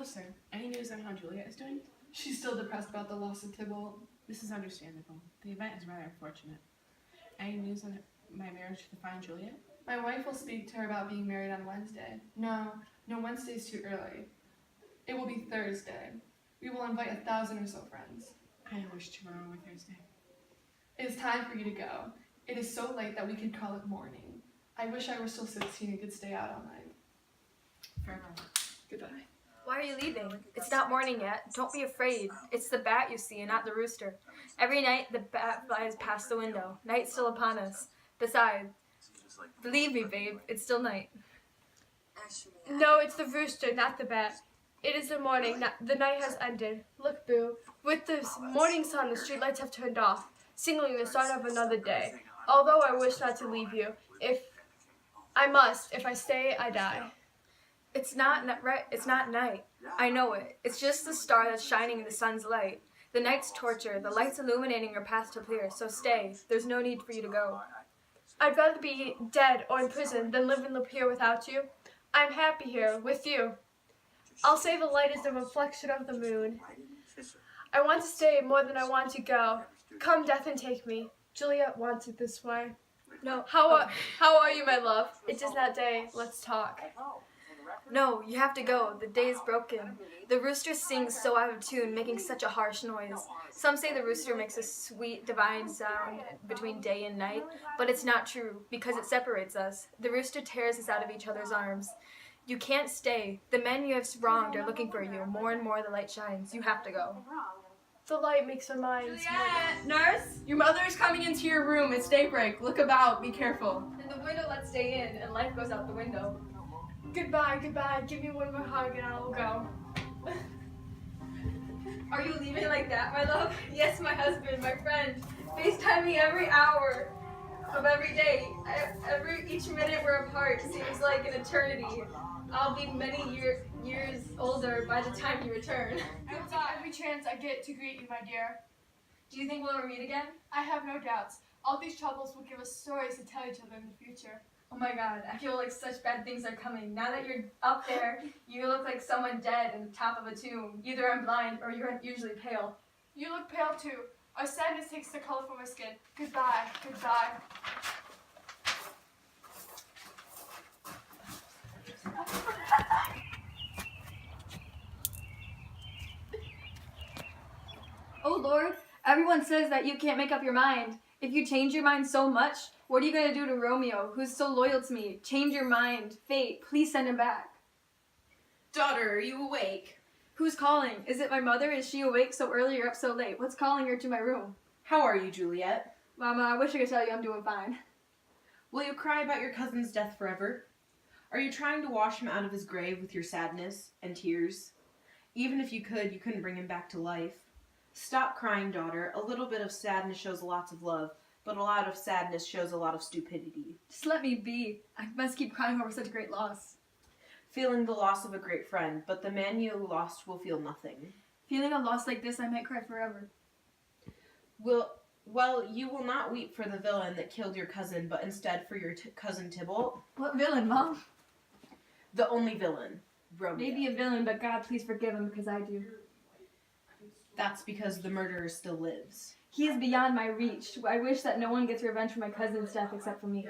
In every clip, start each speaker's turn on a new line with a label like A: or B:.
A: Hello, sir. Any news on how Juliet is doing?
B: She's still depressed about the loss of Tybalt.
A: This is understandable. The event is rather unfortunate. Any news on my marriage to the fine Juliet?
B: My wife will speak to her about being married on Wednesday. No, Wednesday's too early. It will be Thursday. We will invite 1,000 or so friends.
A: I wish tomorrow were Thursday.
B: It is time for you to go. It is so late that we could call it morning. I wish I were still 16 and could stay out all night.
A: Farewell.
B: Goodbye.
C: Why are you leaving? It's not morning yet. Don't be afraid. It's the bat you see and not the rooster. Every night the bat flies past the window. Night's still upon us. Besides, believe me, babe, it's still night.
D: No, it's the rooster, not the bat. It is the morning. The night has ended. Look, Boo. With the morning sun, the streetlights have turned off, signaling the start of another day. Although I wish not to leave you, if I stay, I die.
C: It's not night. I know it. It's just the star that's shining in the sun's light. The night's torture. The light's illuminating your path to clear. So stay. There's no need for you to go.
D: I'd rather be dead or in prison than live in here without you. I'm happy here, with you. I'll say the light is the reflection of the moon. I want to stay more than I want to go. Come, death, and take me. Juliet wants it this way.
C: No.
D: How are you, my love? It is that day. Let's talk.
C: No, you have to go. The day is broken. The rooster sings so out of tune, making such a harsh noise. Some say the rooster makes a sweet, divine sound between day and night, but it's not true, because it separates us. The rooster tears us out of each other's arms. You can't stay. The men you have wronged are looking for you. More and more the light shines. You have to go.
D: The light makes our minds.
E: Juliet! Nurse, your mother is coming into your room. It's daybreak. Look about. Be careful.
C: And the window lets stay in, and life goes out the window.
D: Goodbye, goodbye. Give me one more hug and I will go.
C: Are you leaving like that, my love? Yes, my husband, my friend. FaceTime me every hour of every day. Each minute we're apart seems like an eternity. I'll be many years older by the time you return.
D: I'll take every chance I get to greet you, my dear.
C: Do you think we'll ever meet again?
D: I have no doubts. All these troubles will give us stories to tell each other in the future.
C: Oh my God, I feel like such bad things are coming. Now that you're up there, you look like someone dead in the top of a tomb. Either I'm blind or you're unusually pale.
D: You look pale too. Our sadness takes the color from our skin. Goodbye, goodbye.
C: Oh Lord, everyone says that you can't make up your mind. If you change your mind so much, what are you going to do to Romeo, who's so loyal to me? Change your mind. Fate, please send him back.
E: Daughter, are you awake?
C: Who's calling? Is it my mother? Is she awake so early or up so late? What's calling her to my room?
E: How are you, Juliet?
C: Mama, I wish I could tell you I'm doing fine.
E: Will you cry about your cousin's death forever? Are you trying to wash him out of his grave with your sadness and tears? Even if you couldn't bring him back to life. Stop crying, daughter. A little bit of sadness shows lots of love, but a lot of sadness shows a lot of stupidity.
C: Just let me be. I must keep crying over such a great loss.
E: Feeling the loss of a great friend, but the man you lost will feel nothing.
C: Feeling a loss like this, I might cry forever.
E: Well, you will not weep for the villain that killed your cousin, but instead for your cousin Tybalt.
C: What villain, Mom?
E: The only villain, Romeo.
C: Maybe a villain, but God, please forgive him because I do.
E: That's because the murderer still lives.
C: He is beyond my reach. I wish that no one gets revenge for my cousin's death except for me.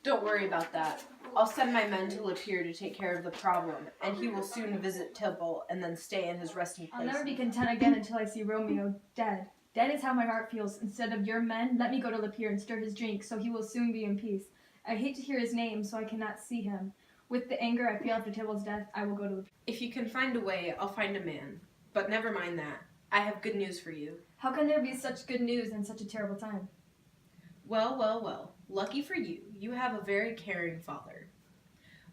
E: Don't worry about that. I'll send my men to Lapeer to take care of the problem, and he will soon visit Tybalt and then stay in his resting place.
C: I'll never be content again until I see Romeo dead. Dead is how my heart feels. Instead of your men, let me go to Lapeer and stir his drink, so he will soon be in peace. I hate to hear his name, so I cannot see him. With the anger I feel after Tybalt's death, I will go to Lapeer.
E: If you can find a way, I'll find a man. But never mind that. I have good news for you.
C: How can there be such good news in such a terrible time?
E: Well. Lucky for you, you have a very caring father.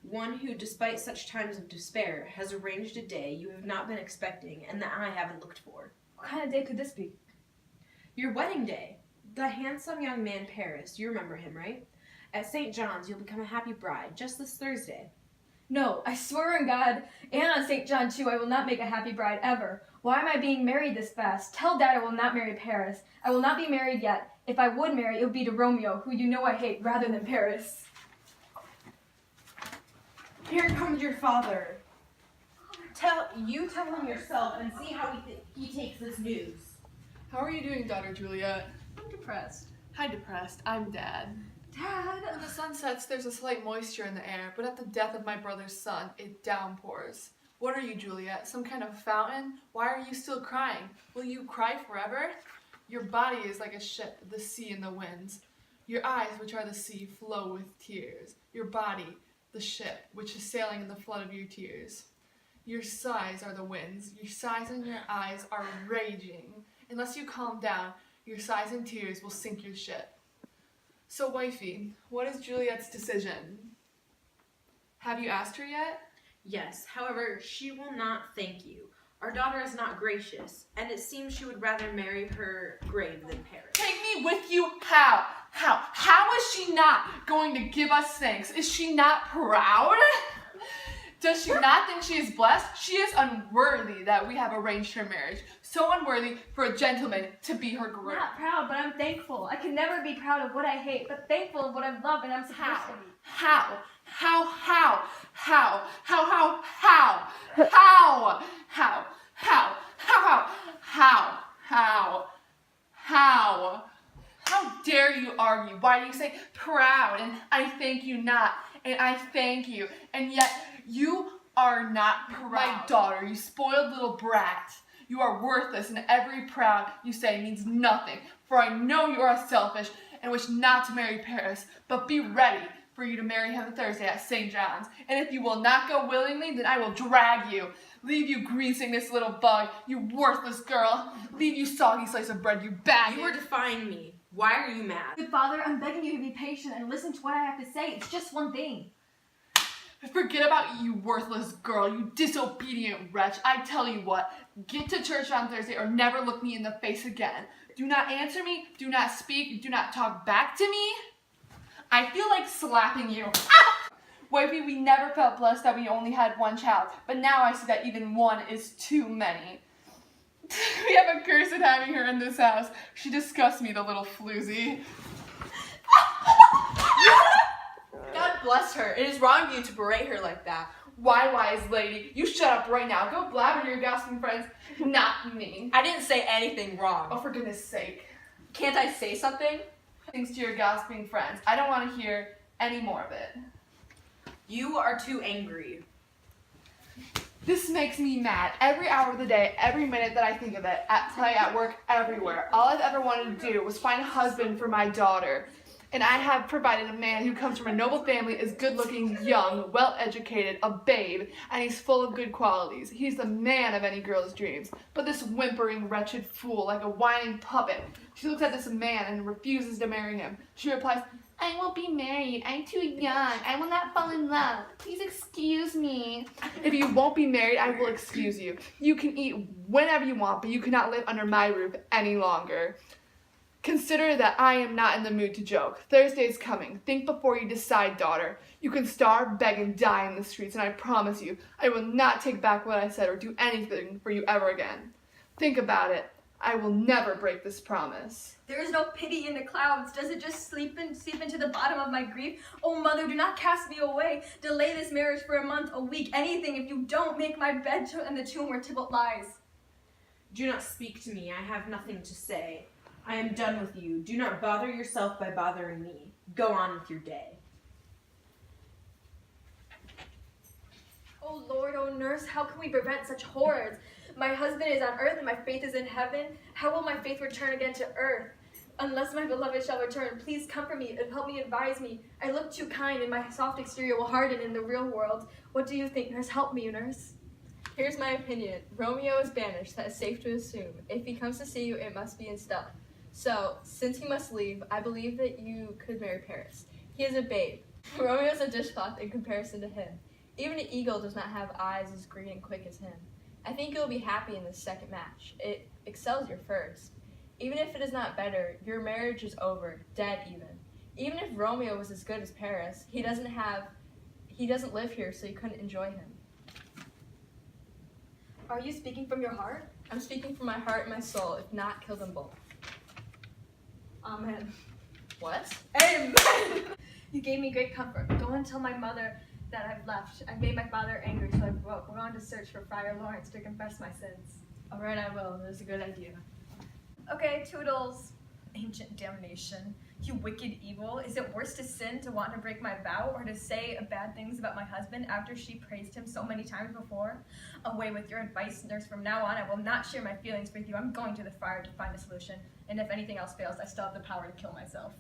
E: One who, despite such times of despair, has arranged a day you have not been expecting and that I haven't looked for.
C: What kind of day could this be?
E: Your wedding day. The handsome young man Paris, you remember him, right? At St. John's, you'll become a happy bride just this Thursday.
C: No, I swear on God, and on St. John too, I will not make a happy bride ever. Why am I being married this fast? Tell Dad I will not marry Paris. I will not be married yet. If I would marry, it would be to Romeo, who you know I hate, rather than Paris.
E: Here comes your father. You tell him yourself and see how he takes this news.
B: How are you doing, daughter Juliet?
A: I'm depressed.
B: Hi, depressed. I'm Dad.
C: Dad!
B: When the sun sets, there's a slight moisture in the air, but at the death of my brother's son, it downpours. What are you, Juliet? Some kind of fountain? Why are you still crying? Will you cry forever? Your body is like a ship, the sea and the winds. Your eyes, which are the sea, flow with tears. Your body, the ship, which is sailing in the flood of your tears. Your sighs are the winds. Your sighs and your eyes are raging. Unless you calm down, your sighs and tears will sink your ship. So, wifey, what is Juliet's decision? Have you asked her yet?
E: Yes, however, she will not thank you. Our daughter is not gracious, and it seems she would rather marry her grave than Paris.
B: Take me with you? How? How is she not going to give us thanks? Is she not proud? Does she not think she is blessed? She is unworthy that we have arranged her marriage. So unworthy for a gentleman to be her groom.
C: Not proud, but I'm thankful. I can never be proud of what I hate, but thankful of what I love and I'm supposed to be.
B: How? How dare you argue? Why do you say proud and I thank you not and I thank you and yet you are not proud? My daughter, you spoiled little brat. You are worthless and every proud you say means nothing. For I know you are selfish and wish not to marry Paris, but be ready for you to marry him Thursday at St. John's. And if you will not go willingly, then I will drag you. Leave you greasing this little bug, you worthless girl. Leave you soggy slice of bread, you bag.
E: You are defying me. Why are you mad?
C: Good father, I'm begging you to be patient and listen to what I have to say. It's just one thing.
B: Forget about you, worthless girl, you disobedient wretch. I tell you what, get to church on Thursday or never look me in the face again. Do not answer me, do not speak, do not talk back to me. I feel like slapping you. Ah! Wifey, we never felt blessed that we only had one child, but now I see that even one is too many. We have a curse at having her in this house. She disgusts me, the little floozy.
F: God bless her. It is wrong of you to berate her like that.
B: Why, wise lady? You shut up right now. Go blabber to your gossiping friends. Not me.
F: I didn't say anything wrong.
B: Oh, for goodness sake.
F: Can't I say something?
B: Things to your gossiping friends. I don't want to hear any more of it.
E: You are too angry.
B: This makes me mad. Every hour of the day, every minute that I think of it, at play, at work, everywhere. All I've ever wanted to do was find a husband for my daughter. And I have provided a man who comes from a noble family, is good-looking, young, well-educated, a babe, and he's full of good qualities. He's the man of any girl's dreams. But this whimpering, wretched fool, like a whining puppet, she looks at this man and refuses to marry him. She replies, I won't be married. I'm too young. I will not fall in love. Please excuse me. If you won't be married, I will excuse you. You can eat whenever you want, but you cannot live under my roof any longer. Consider that I am not in the mood to joke. Thursday is coming. Think before you decide, daughter. You can starve, beg, and die in the streets, and I promise you, I will not take back what I said or do anything for you ever again. Think about it. I will never break this promise.
C: There is no pity in the clouds. Does it just seep into the bottom of my grief? Oh, mother, do not cast me away. Delay this marriage for a month, a week, anything if you don't make my bed in the tomb where Tybalt lies.
E: Do not speak to me. I have nothing to say. I am done with you. Do not bother yourself by bothering me. Go on with your day.
C: Oh Lord, oh nurse, how can we prevent such horrors? My husband is on earth and my faith is in heaven. How will my faith return again to earth? Unless my beloved shall return, please comfort me and help me, advise me. I look too kind and my soft exterior will harden in the real world. What do you think, nurse? Help me, nurse.
D: Here's my opinion. Romeo is banished. That is safe to assume. If he comes to see you, it must be in stealth. So, since he must leave, I believe that you could marry Paris. He is a babe. Romeo is a dishcloth in comparison to him. Even an eagle does not have eyes as green and quick as him. I think you'll be happy in this second match. It excels your first. Even if it is not better, your marriage is over, dead even. Even if Romeo was as good as Paris, he doesn't live here, so you couldn't enjoy him.
C: Are you speaking from your heart?
D: I'm speaking from my heart and my soul. If not, kill them both.
C: Amen.
D: What?
C: Amen! You gave me great comfort. Go and tell my mother that I've left. I've made my father angry, so I've gone to search for Friar Lawrence to confess my sins.
D: All right, I will. That's a good idea.
C: Okay, toodles. Ancient damnation. You wicked evil. Is it worse to sin to want to break my vow or to say bad things about my husband after she praised him so many times before? Away with your advice, nurse. From now on, I will not share my feelings with you. I'm going to the friar to find a solution. And if anything else fails, I still have the power to kill myself.